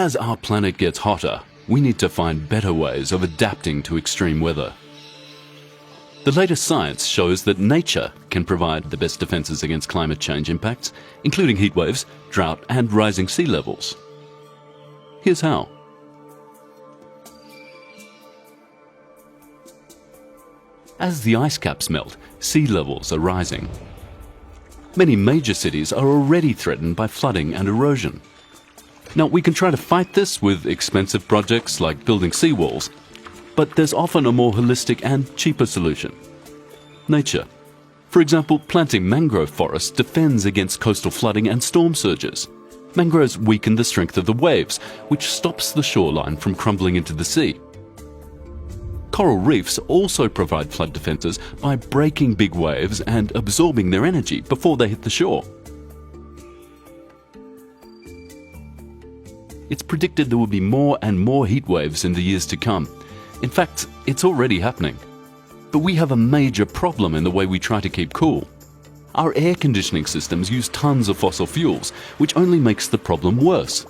As our planet gets hotter, we need to find better ways of adapting to extreme weather. The latest science shows that nature can provide the best defences against climate change impacts, including heat waves, drought and rising sea levels. Here's how. As the ice caps melt, sea levels are rising. Many major cities are already threatened by flooding and erosion. Now, we can try to fight this with expensive projects like building seawalls, but there's often a more holistic and cheaper solution. Nature. For example, planting mangrove forests defends against coastal flooding and storm surges. Mangroves weaken the strength of the waves, which stops the shoreline from crumbling into the sea. Coral reefs also provide flood defences by breaking big waves and absorbing their energy before they hit the shore. It's predicted there will be more and more heat waves in the years to come. In fact, it's already happening. But we have a major problem in the way we try to keep cool. Our air conditioning systems use tons of fossil fuels, which only makes the problem worse.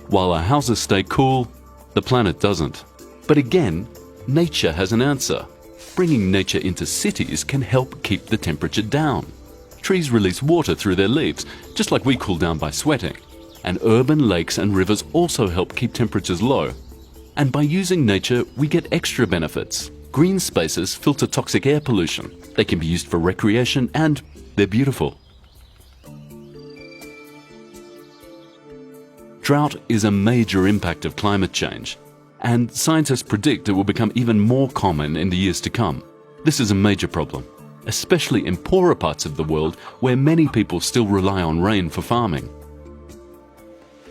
While our houses stay cool, the planet doesn't. But again, nature has an answer. Bringing nature into cities can help keep the temperature down. Trees release water through their leaves, just like we cool down by sweating. And urban lakes and rivers also help keep temperatures low. And by using nature, we get extra benefits. Green spaces filter toxic air pollution. They can be used for recreation and they're beautiful. Drought is a major impact of climate change, and scientists predict it will become even more common in the years to come. This is a major problem, especially in poorer parts of the world where many people still rely on rain for farming.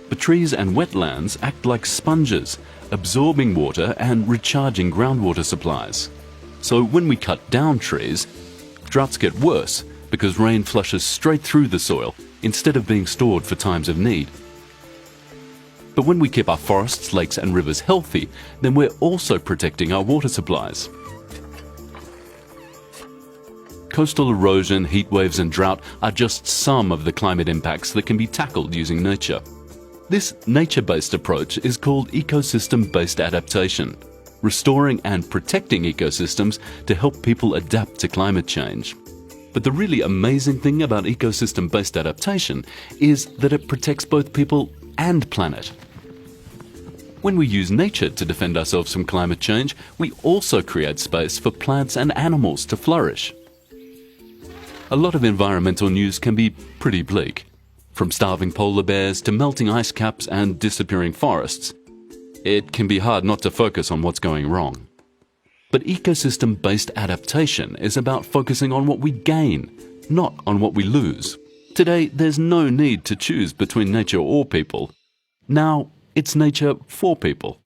But trees and wetlands act like sponges, absorbing water and recharging groundwater supplies. So when we cut down trees, droughts get worse because rain flushes straight through the soil instead of being stored for times of need. But when we keep our forests, lakes and rivers healthy, then we're also protecting our water supplies. Coastal erosion, heat waves and drought are just some of the climate impacts that can be tackled using nature. This nature-based approach is called ecosystem-based adaptation, restoring and protecting ecosystems to help people adapt to climate change. But the really amazing thing about ecosystem-based adaptation is that it protects both people and planet. When we use nature to defend ourselves from climate change, we also create space for plants and animals to flourish. A lot of environmental news can be pretty bleak. From starving polar bears to melting ice caps and disappearing forests, it can be hard not to focus on what's going wrong. But ecosystem-based adaptation is about focusing on what we gain, not on what we lose. Today, there's no need to choose between nature or people. Now, it's nature for people.